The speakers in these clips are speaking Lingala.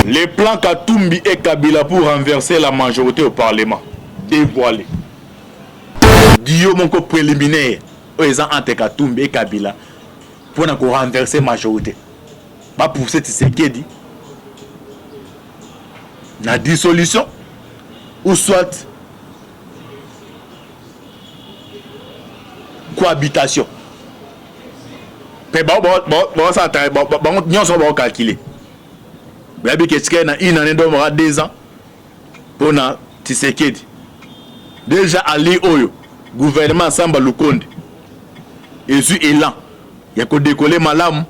Les plans Katumbi et Kabila pour renverser la majorité au Parlement. Dévoilés. Dio Monko préliminaire. Ils ont entre Katumbi et Kabila pour renverser la majorité. Pas pour cette Tshisekedi. La dissolution. Ou soit cohabitation. Mais bon, ça va calculer. Il y a une année d'homme 2 ans pour Tshisekedi. Déjà, Ali Oyo, gouvernement Samba Lukonde, et sur élan, il y a que décoller malam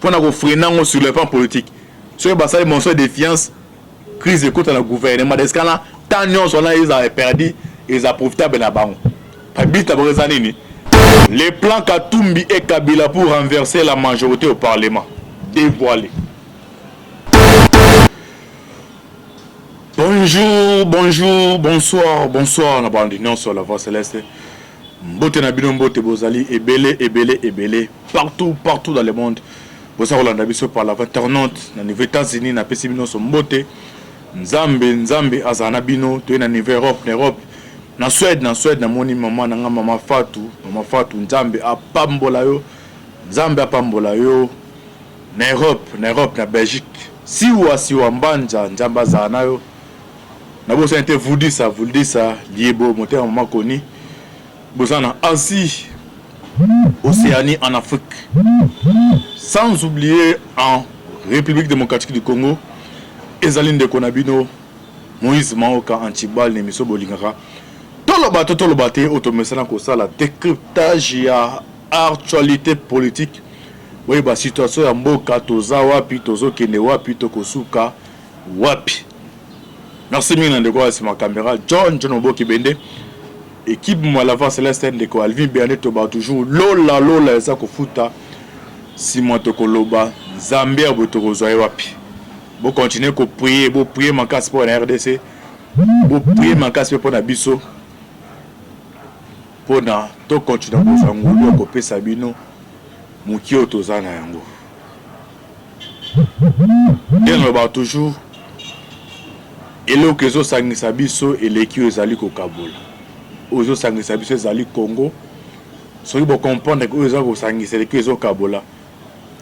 pour freiner sur le plan politique. Sur le mon de défiance, crise de contre le gouvernement. Des scandales, tant ils ont perdu, ils ont profité de la banque. Les plans Katumbi et Kabila pour renverser la majorité au Parlement. Dévoilés. Bonjour, bonjour, bonsoir, bonsoir, la bande non sur la voix céleste. Mbote na bino mbote bozali, ebele, partout dans le monde. Bosa Rolanda biso par la internaute, na niveau États-Unis, na pesi bino so mbote. Nzambe, azana bino, to na niveau Europe. Na Suède, na moni maman, na mama Fatou, Nzambe apambola yo. Na Europe, na Belgique. Siwa mbanja, Nzamba azana yo. Na bosa inte vous dit ça, liebo moté en maman koni. Bosa na Asie, Océanie en Afrique. Sans oublier en République démocratique du Congo, Ezaline de Konabino, Moïse Maoka Antibal Nemiso Bolingara. Tolobate automesana ko ça la décryptage ya actualité politique. Oui ba situation ya mboka toza wapi tozo kende wapi tokosuka wapi. Merci mille de quoi c'est ma caméra John Oboki Bende. Équipe moi la voix céleste de ko Alvin Bernet to ba toujours lola eza ko futa Simon Tokoloba Zambia botorozo wapi. Bo continuer ko prier, ma casse pour la RDC. Bo prier ma casse pour na biso. Pour na to continuer ko sangolo ko pesa bino mukio tozana yango. Bien ba toujours eloko ezo sangisa biso eleki ezali ko Kabola. Ozo sangisa biso ezali Congo. Soki bo comprendre que ozo sangisa eleki ezo Kabola.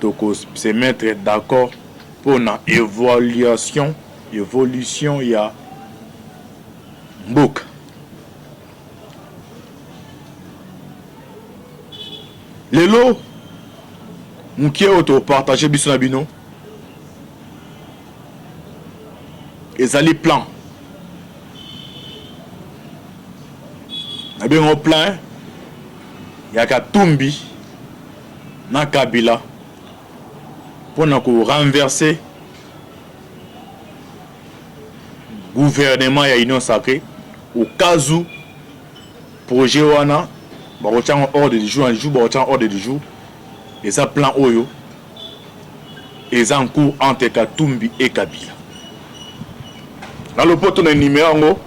Donc se mettre d'accord pour na évolution ya mboka. Lelo mukie auto partager biso na bino ezali plan na bien au plan ya Katumbi na Kabila pour na ko renverser gouvernement ya Union Sacrée au cas où projet wana ba retient ordre du jour et ça plan oyo et en cours entre Katumbi et Kabila. Dans le poteau de numéro,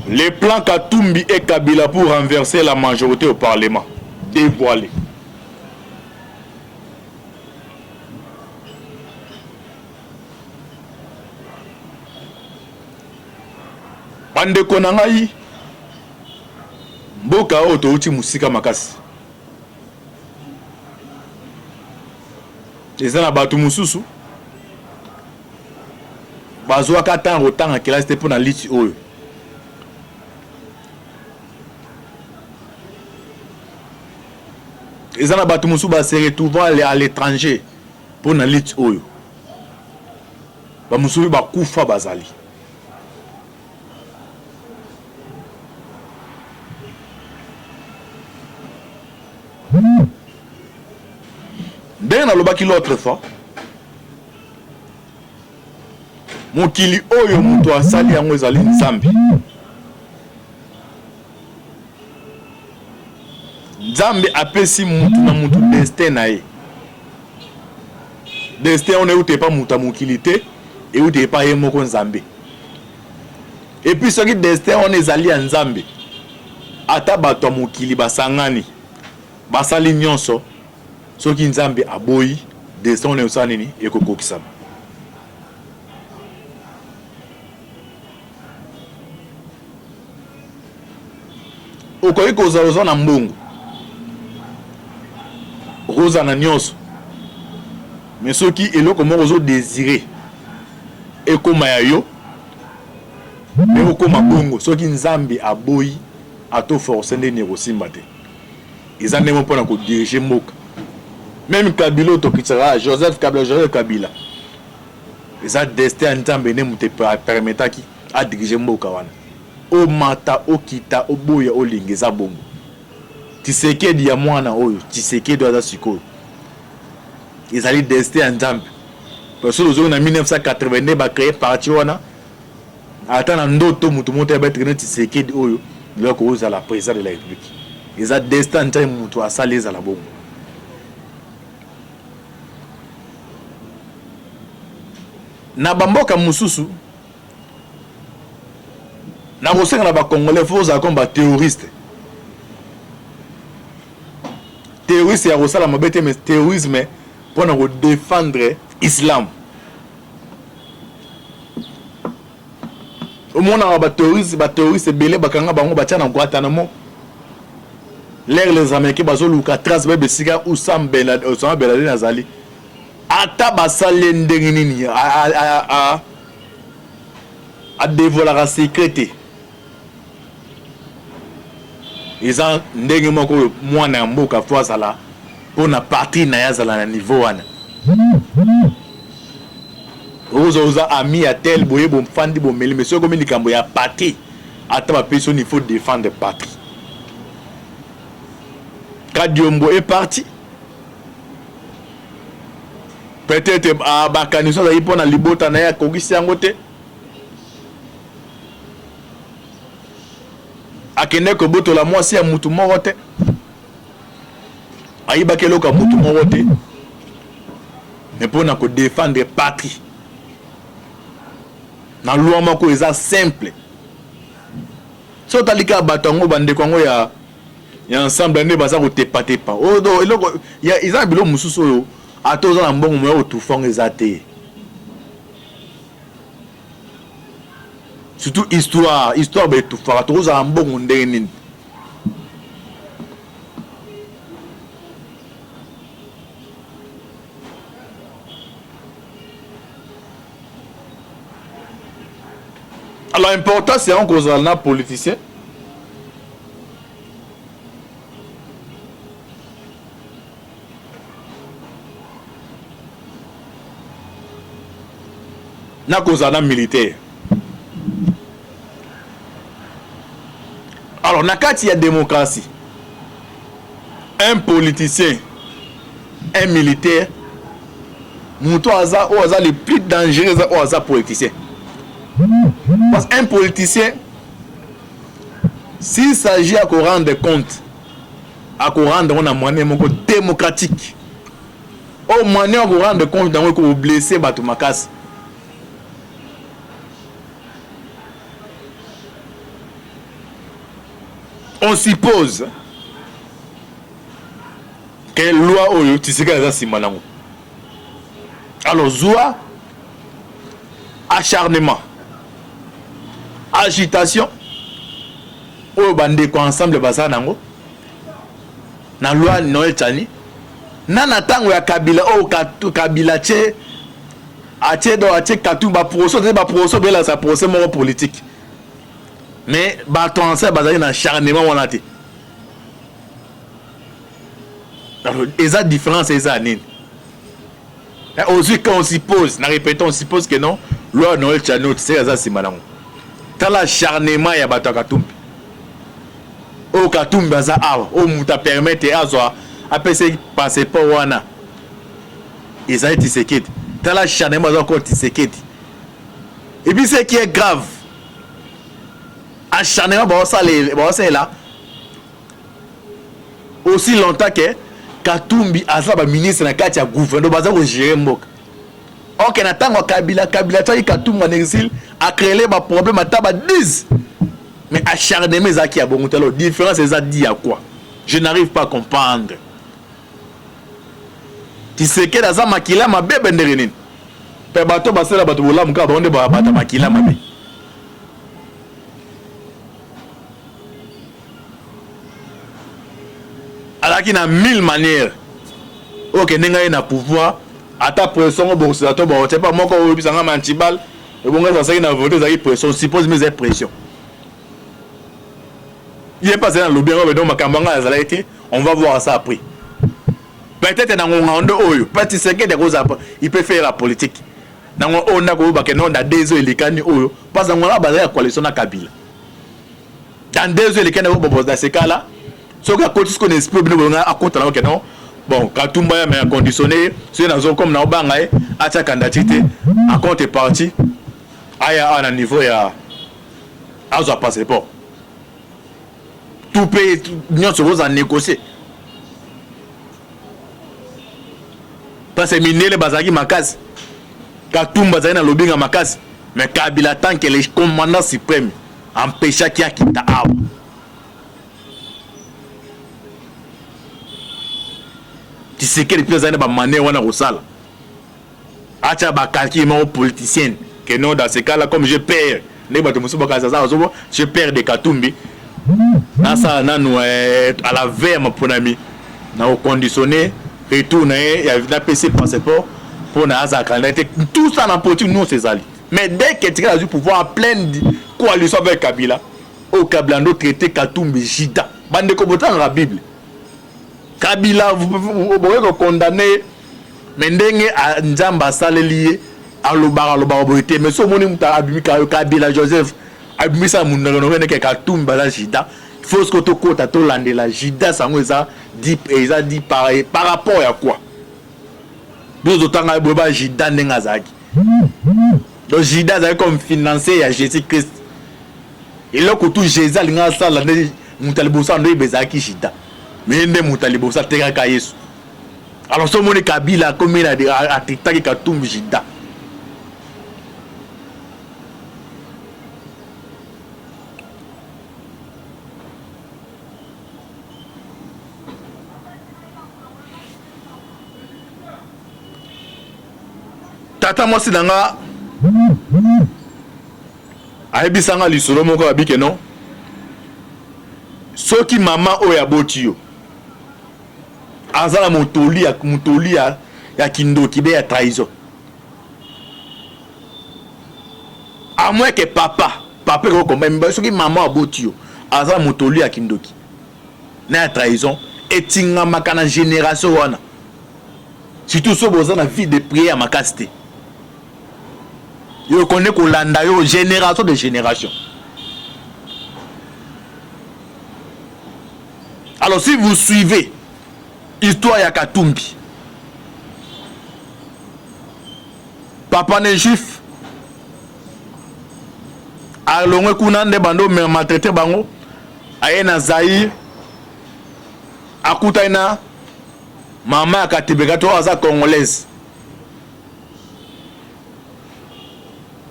les plans Katumbi et Kabila pour renverser la majorité au Parlement. Dévoilés. Bande konangai mboka oto uti musika makasi. Ezana batu mususu bazwa katan rotanga kelasi te pona liti oyo. Ezana batu mususu ba se retrouver à l'étranger pona liti oyo. Ba mususu ba kufa bazali. Dans le l'autre fois, mokili oyo muto asali yango ezali Nzambe. Nzambe apesi mutu na mutu destin na ye. Destin on est pas muta mokili te et ou pas ye moko Nzambe. Et puis ce qui destin on ezali ya Nzambe. Ata bato mokili basangani. Basali nyonso. Soki Nzambe aboyi destin on esanini ekokokisama. okoki kozala na mbongo rosa na nyonso mais soki eloko moko ozo désiré ekoma ya yo mais okoma bongo soki nzambe aboyi ato force ndeni kosimba te eza ndenge mpona kodirige mboka même Kabila otokitsaka Joseph Kabila eza destin ya nzambe nde moto permetaki adirige mboka wana omata okita oboya olinga eza bongo Tshisekedi ya mwana oyo Tshisekedi aza sikoyo ezali destin ya nzambe parce que ozongi na 1982 bacrée parti wana ata na ndoto mutu moto ya betre Tshisekedi oyo loko ozala président de la république eza destin nzambe mutu asali ezala bongo na bamboka mususu na kosenga na bakongolais fo ozala comme baterroriste terroriste ya kosala mabe te mais terrorisme mpona kodéfendre islam omonaka baterroriste ebele bakanga bango batia na Guantanamo l'air les américains bazoluka trace bebe esika Osama Ben Laden azali ata basali ndenge nini adevolaka secret te eza ndenge moko oyo mwana ya mboka fo azala mpona parti na ye azala na niveau wana oza ami ya tel boye bomfandi bomeli mais soki okomi likambo ya parti ata bapesi oni il faut défendre patrie Kadiombo est parti peut-être bakanisi azali mpona libota na ye akokisi yango te akende kobotola mwasi ya mutu moko te ayibaki eloko ya mutu moko te mais mpona kodéfendre patrie na loi moko eza simple so otalika bato yango bandeko yango ya ensemble nde baza kotepatepa eloko eza na bilo mosusu oyo ata oza na mbongo moya otufango eza te surtout histoire betufaka tokozala mbongo ndenge nini alors important c'est un kozala na politicien na kozala na militaire. Alors na kati ya démocratie un politicien un militaire muto aza o aza le plus dangereux o aza politicien parce qu'un politicien s'il s'agit à qu'on rendre compte à qu'on rendre on a moyen moko démocratique au moyen qu'on rendre compte dans ko blesser bato makasi on suppose que loi oyo Tshisekedi aza sima nango alors zwa acharnement agitation oyo bandeko ensemble baza nango na loi Noël Tchani na tango ya Kabila oyo Kabila tche atie Katumba procès bela sa procès moko politique mais bato ensemble bazali na acharnement wana te alors eza différence eza nini aussi quand on suppose na répétons on suppose que non loi Noël Tchani c'est aza sima nango tala acharnement ya bato Katumbi o Katumbi aza awa o muta permettre azwa apese passeport wana ezali Tshisekedi tala acharnement aza encore Tshisekedi et puis ce qui est grave acharnement baosalela aussi longtemps que Katumbi aza ba ministre na kati ya gouvernement baza ko gérer mboka ok na tango Kabila tali Katumbi en exil a créé ba problème ata ba 10 mais acharnement ezaki ya bongo telo différence eza dit à quoi je n'arrive pas à comprendre Tshisekedi aza makila mabe ndenge nini pe bato basela bato bolamu ka bonde ba bata makila mabe qui na 1000 manières ok nenga na pouvoir ata pression bon c'est to bon c'est pas moi ko bisanga mantibal et bon ça c'est na voter ça pression suppose mais c'est pression il est passé dans le bien donc makambanga azala été on va voir ça après peut-être dans ngondo oyo peut-être c'est que des choses il peut faire la politique dans on a ko ba que non da deux ans elikani oyo parce que ngona bazala ya coalition na Kabila dans 2 ans elikani bo dans ce cas là ce que côté ce qu'on espère bien à contre là que non bon Katumba mais conditionné c'est dans comme na obanga acha candidature à compte parti aya à niveau ya azo passeport tout pays nous sommes en négocier parce que minele bazaki makasi Katumba zana lobinga makasi mais Kabila tant que les commandants suprêmes empêcha qui a kita awa tu sais que les présidents ba mané wana kosala acha ba calculement politicien que non dans ce cas là comme je perds ne ba to musuba kaza za zo je perds de Katumbi na ça na nous à la veille mon ami na conditionné retourne ya PC passeport pour na za candidat tout ça na politique nous c'est ali mais dès que tu as du pouvoir en pleine coalition avec Kabila au Kablando traité Katumbi Jida bande ko botan la Bible Kabila vous pouvez condamner mais ndenge nzamba salelié à lobara boité mais so moni muta abimi Kabila Joseph abimi sa munna no ke Katumba la Jida il faut ce que to kota to landela Jida sango eza dit par rapport à quoi deux autant boba Jida ndenga zaki donc Jida zaki comme financier à Jésus-Christ et là que tout Jésus linga sala ne mutalibosa ndo bezaki Jida mais ndé mutalibosa tekaka Yesu alors so moni Kabila comme il a tikaki Katumbi Jida tata mosi nanga ayebisanga lisolo moko abike non soki mama oyo aboti yo azala mutoli ya kindoki be ya trahison à moins que papa ko komba soki mama aboti yo azala mutoli ya kindoki na ya trahison etingamaka na génération wana surtout so boza na vie de prière makasi te yo connaît kolanda yo génération de génération. Alors si vous suivez histoire ya Katumbi, papa ne juif alongwe kuna nde bando me maltraité bango ayena Zaïre akuta ina mama akatibeka to aza congolaise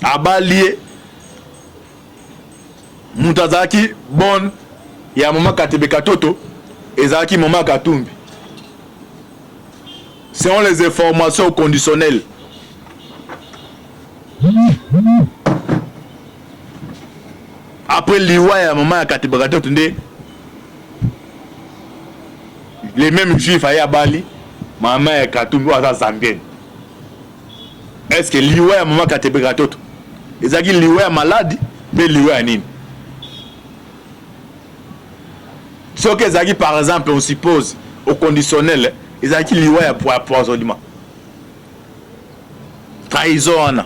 abalie mutazaki bon ya mama katibeka toto ezaki mama Katumbi selon les informations conditionnelles après liwa ya mama katibeka toto nde les mêmes juifs à Bali mama ya Katumbi aza zambienne. Est-ce que liwa ya mama katibeka toto ezaki liwa ya maladi mais liwa ya nini? Ce que ezaki par exemple on suppose au conditionnel ezaki liwa ya poisonnement trahison wana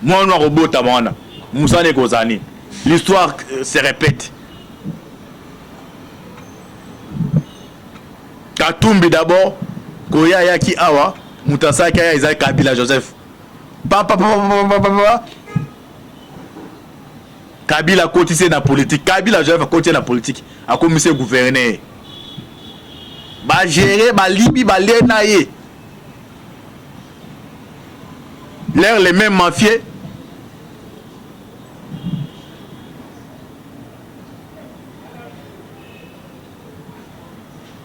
mwana robota wana musane kozani l'histoire se répète. Katumbi d'abord koya yaki awa mutasaki ya ezaki Kabila Joseph papa Kabila kotise na politique Kabila Joseph kotise na politique akomise gouverner ba gérer ba libi ba lena ye l'air les mêmes mafieux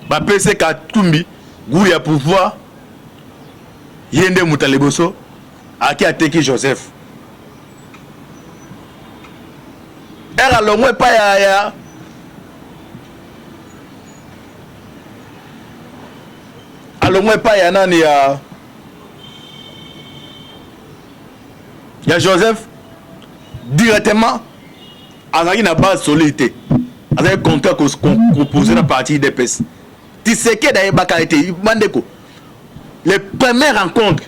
ba pese Katumbi goût ya pouvoir yende mutaliboso aki ateki Joseph era longwe pa ya longwe pas ya nani ya Joseph directement azaki na base solide azaki contrat composé na partie IDPS Tshisekedi ayebaka ete bandeko les premières rencontres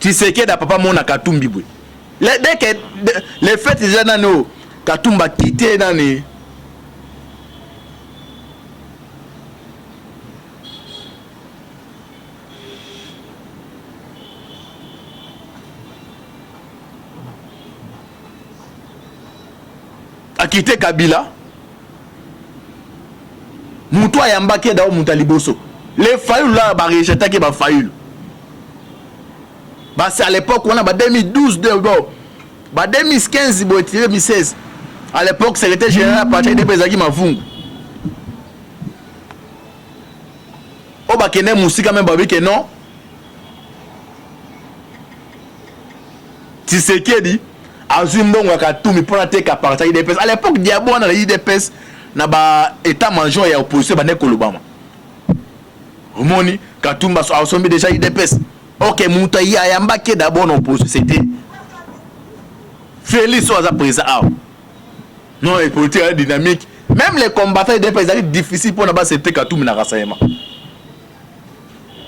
Tshisekedi a papa mona Katumbi bwe dès que les fêtes déjà nano Katumba quitté nani a quitté Kabila Moutoua Yambaki d'ao Moutaliboso les failles là ba rejeté que ba failles bah c'est à l'époque on a ba 2012 ba 2015 bo 2016 à l'époque secrétaire général à partir de Bezaki Mavungu o ba kene musika même ba que non Tshisekedi Azumbongo Katumbi pour la teka partir IDPS à l'époque Diabo na IDPS na ba état major ya opposition ba neko lobama Romoni Katumba so asombi déjà IDPS OK Mouta ya Yambaki d'abord en opposition c'était Félix Oza président non les politiques dynamique même les combattants IDPS c'est difficile pour na ba c'était Katumbi na rassemblement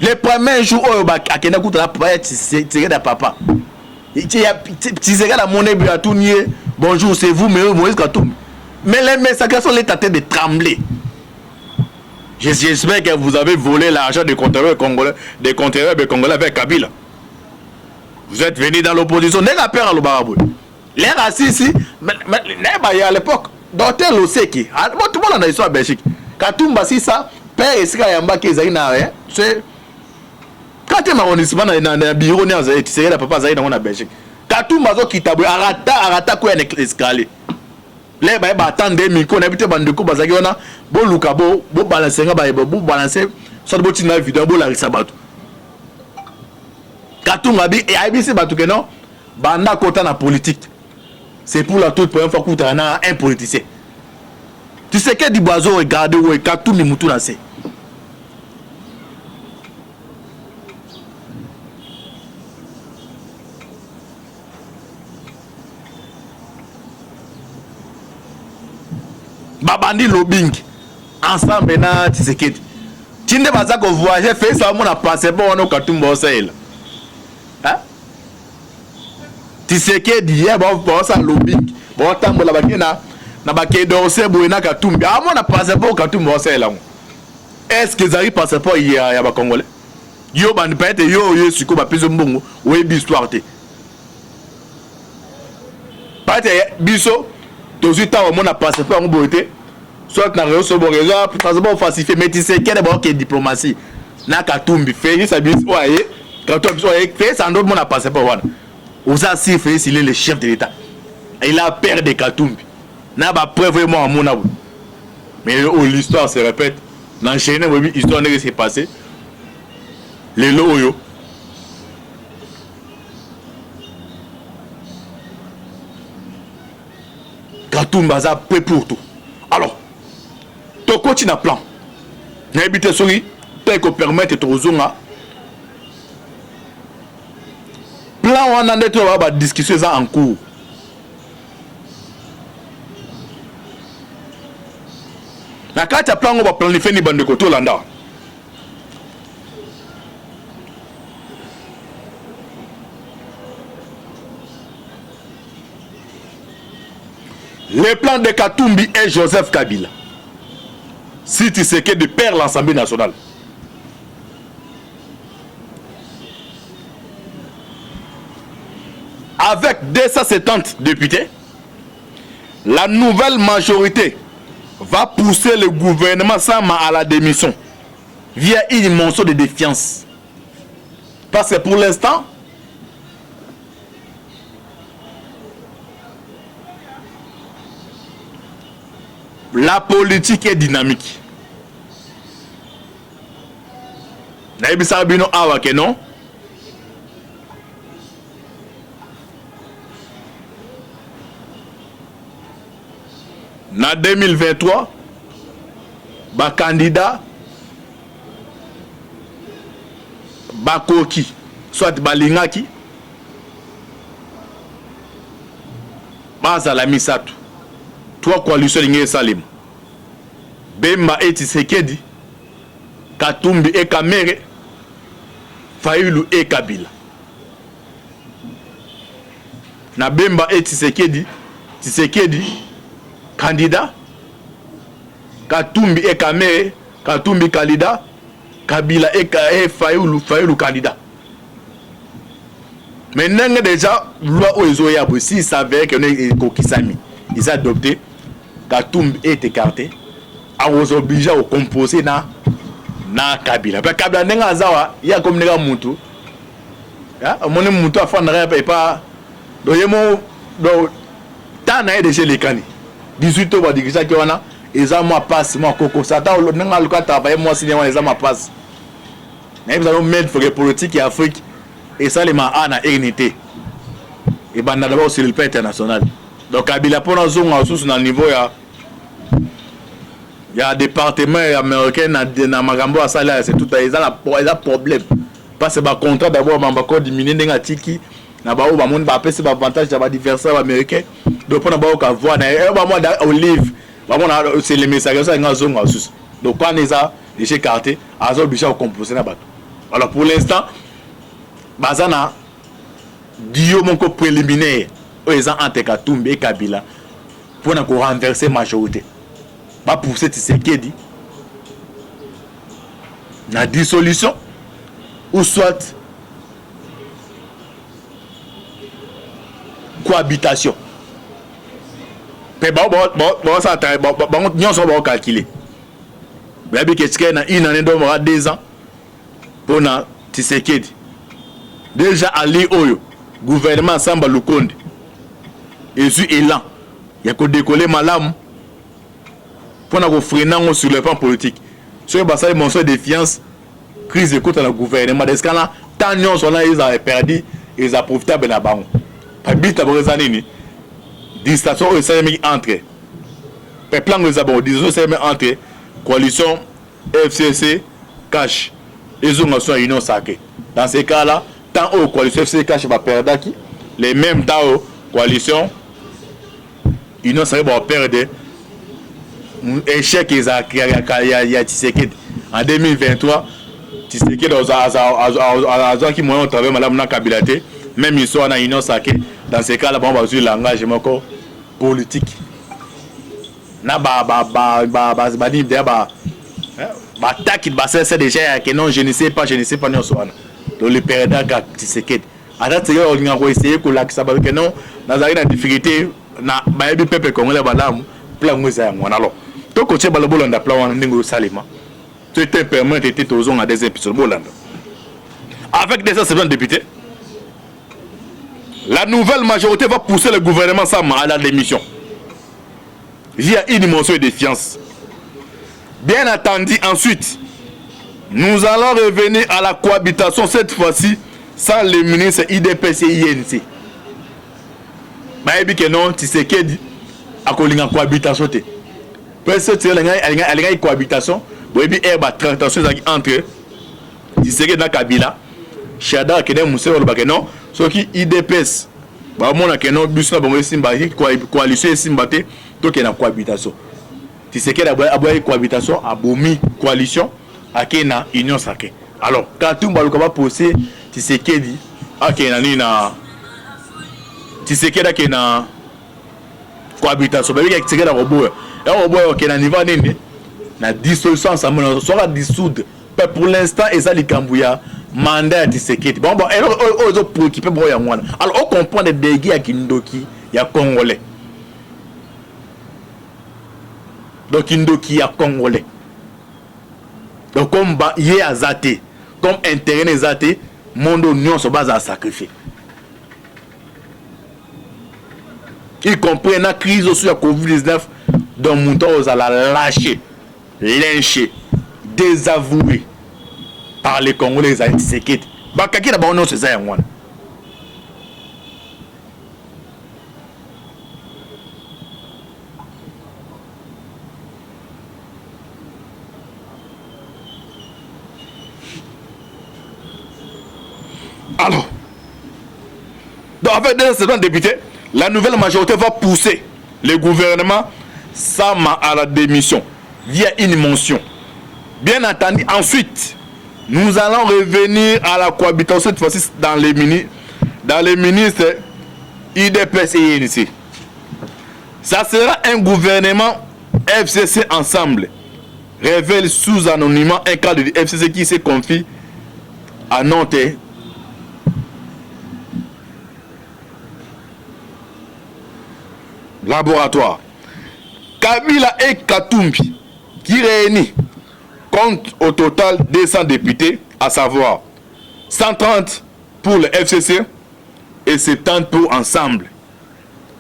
les premiers jours au ba akena kuta pa tirer da papa Tshisekedi la monnaie à tout nier bonjour c'est vous Moïse Katumbi mais les messages sont les têtes de trembler. J'espère que vous avez volé l'argent des conteneurs congolais avec Kabila. Vous êtes venu dans l'opposition. N'est pas peur à l'Obarabou. Les racistes ici, mais à l'époque, docteur Loseki, tout le monde a l'histoire Belgique. Katumba si ça, père et Sika Yamba qui est rien, c'est quand tu m'as arrondissement dans le bureau, tu sais la papa Zaïda dans Belgique. Katumba zo kitabou arata quoi un escalier. Les ba attendre micro na bité bandeko bazaki wana bo luka bo balancer nga ba bo balancer so bo tina vidéo bo la risabatu Katumba bi et abisi batu que non banda kota na politique c'est pour la toute première fois que tu as un politicien tu sais que di boiseau regarder ou Katumbi mutu na se babandi lobbying ensemble na Tshisekedi tinde baza ko voyager fait ça mon passeport on Katumba osela hein Tshisekedi ya ba ça lobbying bo tambola bakina na bakedo osebo na Katumbi a mon passeport Katumba osela est-ce que zari passeport ya ba congolais yo bandi pete yo siko ba piso mbongo we bi histoire te pate biso tozuta au mon passeport en beauté soit na réseau bon réseau passeport falsifié mais tu sais quelle est diplomatie na Katumbi fait ça bis oye Katumbi fait ça d'autres mon passeport wana osa si fait il est le chef de l'état il a peur de Katumbi na ba preuve vraiment mon abou mais l'histoire se répète l'enchaîner oui histoire ne s'est passé les loyo Katumba za prêt pour tout. Alors, tu continues à plan. N'habite souris, tu peux permettre de zonga. Plan on a des discussions en cours. Na kati ya plan on va planifier ni bande koto landa. Les plans de Katumbi et Joseph Kabila. Si tu sais que de perdre l'Assemblée nationale. Avec 270 députés, la nouvelle majorité va pousser le gouvernement Sama à la démission via une motion de défiance. Parce que pour l'instant, la politique est dynamique. Non? En 2023, le candidat bakoki soit balingaki bazala misato 3 coalition lingi esalema Bemba et Tshisekedi, Katumbi et Kamere, Fayulu et Kabila. Na Bemba et Tshisekedi, candidat, Katumbi et Kamere, Katumbi candidat, Kabila et Fayulu candidat. Maintenant déjà, loi Oezoya, si ça s'avère que nous avons ils ont adopté, Katumbi est écarté. A was obligé à composer na Kabila. Parce que Kabila n'est pas il y a comme les mutu. Ya, mon mutu a fait un pas. Donc donc tant déjà les cani. 18 ans dire ça que on a ils ont ma passe moi coco ça ta n'a le cas travailler moi cinéma ils ont ma passe. Mais nous allons mettre pour les politiques et Afrique et ça les ma ana unité. Et ben d'abord sur le plan international. Donc Kabila pour la zone en sous dans le niveau il y a un département américain dans Magambo à ça là, c'est tout ils ont problème parce que le contrat d'abord m'a diminué dans tiki na ba ba monde ba pèse ba avantage ba adversaire américain donc pour na ba ka voir na ba moi olive ba moi c'est les messages ça dans zone sous donc quand les a déjà carté azo obligé à composer na bato alors pour l'instant bazana dio mon co préliminaire ils ont entre Katumbi et Kabila pour na ko renverser majorité va pousser Tshisekedi la dissolution ou soit cohabitation. Bon ça nous sommes calculer. Mais bien que na une année d'omra 2 ans pour na Tshisekedi. Déjà Ali Oyo gouvernement Samba Lukonde et su élan il y a que décoller malamu pour nous freiner sur le plan politique. Sur le une montre de défiance, crise de côté dans le gouvernement. Des scandales, tant de gens ils ont perdu, ils ont profité de la banque. Par but à Brésil, distanciation entre. Per plan de Zabon, distanciation entre coalition FCC cash. Ils ont une union sacrée. Dans ces cas-là, tant que coalition FCC cash va perdre qui, les mêmes temps coalition union sacrée va perdre. Échec il y a Tshisekedi en 2023 Tshisekedi a qui moyen travail madame na Kabila même ils sont en union sacrée dans ces cas là on va sur l'engagement politique na attaque c'est déjà que non je ne sais pas non soit donc le perdant Tshisekedi à date c'est on a essayer que là ça que non dans une difficulté na ba peuple congolais balamu plan ngweza ngwana alors donc quand tu as le bolanda plan ndingo salima tu étais permis de être aux à des épisodes bolanda avec des assemblées députés la nouvelle majorité va pousser le gouvernement Sama à la démission via une motion de défiance. Bien entendu ensuite nous allons revenir à la cohabitation cette fois-ci sans les ministres IDPS et INC bah que non Tshisekedi a kolinga cohabitation te parce que elle a une cohabitation boyebi ba transaction entre Tshisekedi na Kabila Shada kene museo le bakeno so ki IDPS ba mona keno biso na bango simba coalition simba te to ke na cohabitation Tshisekedi aboye cohabitation abomi coalition akena union sacrée alors quand tout ba ba poser Tshisekedi akena ni na Tshisekedi akena cohabitation babi Tshisekedi robo et on voit qu'il y a un niveau na dissolution ensemble sera dissoudre pour l'instant et ça les Kambouya mandat de Tshisekedi bon et aux préoccupés bon ya mwana alors on comprend des dégâts à Kindoki ya congolais donc Kindoki ya congolais donc comme yé azate comme intérêt les athées monde union se base à sacrifier. Y compris la crise aussi à Covid-19 dont Mouton a lâché, lynché, désavoué par les Congolais à Tshisekedi. Bah, qui d'abord non c'est ça moi. Alors, donc avec 270 députés, la nouvelle majorité va pousser le gouvernement Sama à la démission via une motion. Bien entendu, ensuite, nous allons revenir à la cohabitation cette fois-ci dans les ministres IDPS et INC. Ça sera un gouvernement FCC ensemble. Révèle sous anonymat un cadre du FCC qui se confie à Nantes. Laboratoire. Kabila et Katumbi qui réunit compte au total 200 députés, à savoir 130 pour le FCC et 70 pour ensemble.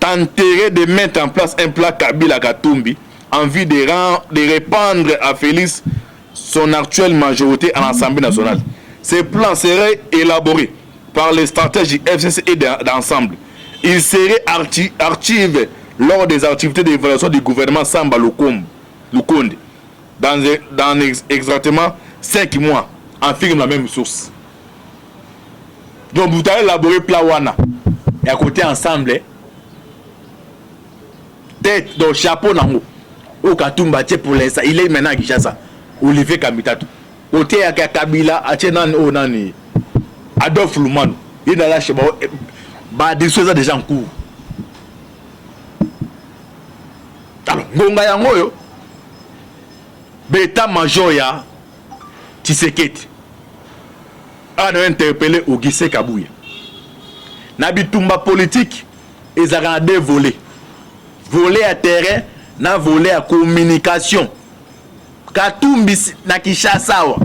Tenterait de mettre en place un plan Kabila Katumbi en vue de répandre à Félix son actuelle majorité à l'Assemblée nationale. Ce plan serait élaboré par les stratégies FCC et d'ensemble. Il serait archivé lors des activités d'évaluation du gouvernement Samba Lukonde dans exactement 5 mois, affirme la même source. Donc vous avez élaboré Plawana et à côté ensemble, tête dans le chapeau nango au Katumba pour l'instant, il est maintenant à Kinshasa, Olivier Kamitatu. Côté à Kabila, à Tchenan Onani, Adolphe Lumano, il est là chez des choses déjà en cours. Alors, Ngonga yango yo, beta major ya Tshisekedi a interpellé Augustin Kabouya. Na bitumba politique, ils ont deux volets. Volet à terrain, na volet à communication. Katumbi na Kinshasa wa.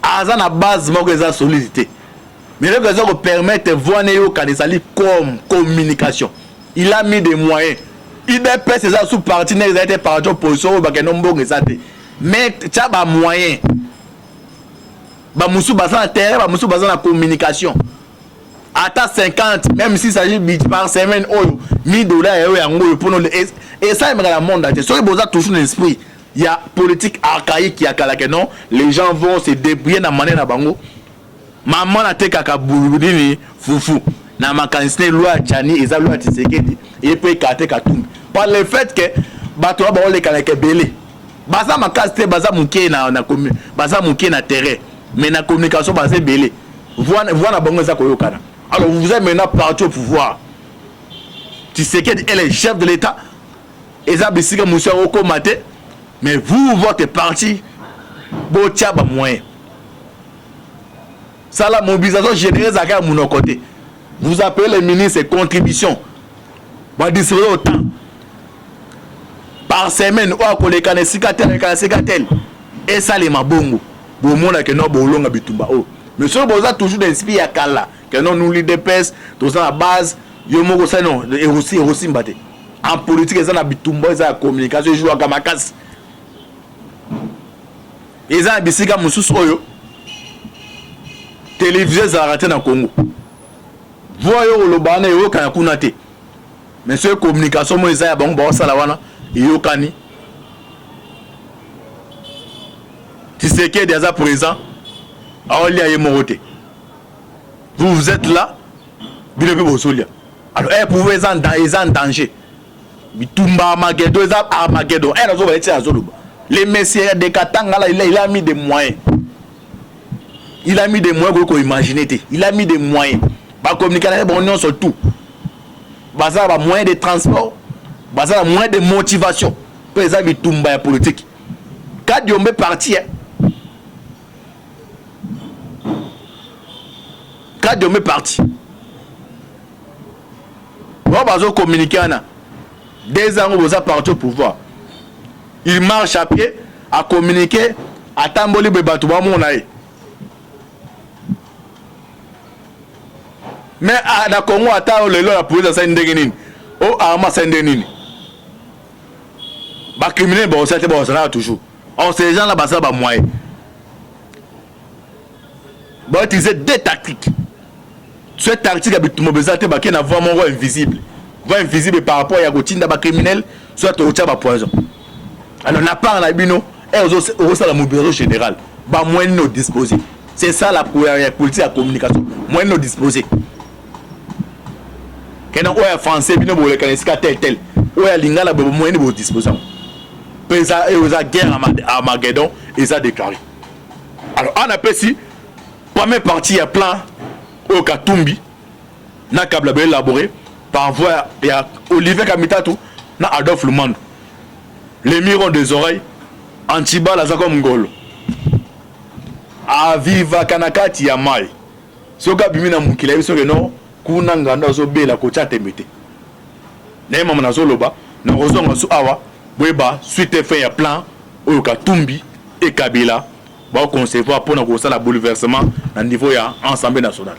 Aza na base moko eza solidité. Mais le gars permettre voir néo kanisali comme communication. Il a mis des moyens. Il a fait ses sous partenaires, ils ont été partis opposition au Bakenombo Gezate. Mais tu as des moyens. Ba musu bazan na terrain, ba musu bazan na communication. Ata 50, même s'il s'agit par semaine, $1000 pour nous. Et ça, il me regarde le monde entier. Soyez besoin toujours l'esprit. Il y a politique archaïque qui a que non. Les gens vont se débrouiller dans la manière bango. Maman a été kakaboulini foufou. Na makanisne loi Tchani et za loi Tshisekedi. Et puis kate katumbi. Par le fait que bato ba ole kalake belé. Baza makaste baza muké na commune. Baza muké na terrain. Mais na communication baza belé. Voilà bango za koyokana. Alors vous êtes maintenant parti au pouvoir. Tshisekedi est le chef de l'État. Et ça bisika Moussa Oko Mate. Mais vous, votre parti, vous avez moyen. Ça, la mobilisation générale, c'est à mon côté. Vous appelez les ministres contributions. Vous distribuez autant. Par semaine, ou à coller quand c'est et ça, les mabongo. Vous montrez que nous, nous avons bitumba. Mais si vous avez toujours des esprits à Kala, que nous, nous, les DPS, tout ça, la base, yomo, ça, non, et aussi, en politique, ça, la bitumba, ça, la communication, je joue à Kamakas. Et ça, bisika mususu oyo télévision za raté na Congo. Voyo lo bana yo kana kunate. Mais ce communication mo za bango ba sala wana yo kani. Tshisekedi déjà présent. Aoli aye moroté. Vous êtes là. Bilepe bosolia. Alors pouvez en danger. Bitumba Armageddon za Armageddon. Nazo ba eti azoluba. Les messieurs de Katanga, là, il a mis des moyens. Il a mis des moyens pour imaginer. Il a mis des moyens. Par communication, bon, sur tout. Ça a moyen de transport. Ça a moyen de motivation. Pour les amis, tout le politique. Quand il est parti, quand il est parti, on va communiquer. 2 ans, on va partir au pouvoir. Il marche à pied, à communiquer, à tamboli bebatouba monaï. Mais à la Congo, à ta le la police à Saint-Denis. Oh, à Saint-Denis. Bah, criminel, bon, c'est bon, ça là toujours. On ces gens là, bah, ça va moyen. Bon, utiliser 2 tactiques. Cette tactique a été mobilisée, bah, qui n'a vraiment voix invisible. Voix invisible par rapport à Yagotinda, bah, criminel, soit au tchaba poison. Alors, on n'a pas un abino, et aussi la mobilisation générale. Bah, moins nous disposer. C'est ça la politique de communication. Moi, nous disposer. Quand on est français, nous avons tel. On est lingala, nous avons disposer. Et la guerre à Armageddon, ils ont déclaré. Alors, on appelle ici, première partie, il y a plan au Katumbi, na câble élaboré par voie de Olivier Kamitatou, na Adolphe Lumando. Les mirons des oreilles, Antiba la Zako Mngolo. Aviva Kanakati ya mai. Soka bimina mukila biso ke no kuna nganda zo bela ko chatemete. Na mama na zoloba na rozonga su awa bweba suite fait ya plan oyo Katumbi et Kabila ba concevoir pour na ko sala bouleversement na niveau ya Assemblée nationale.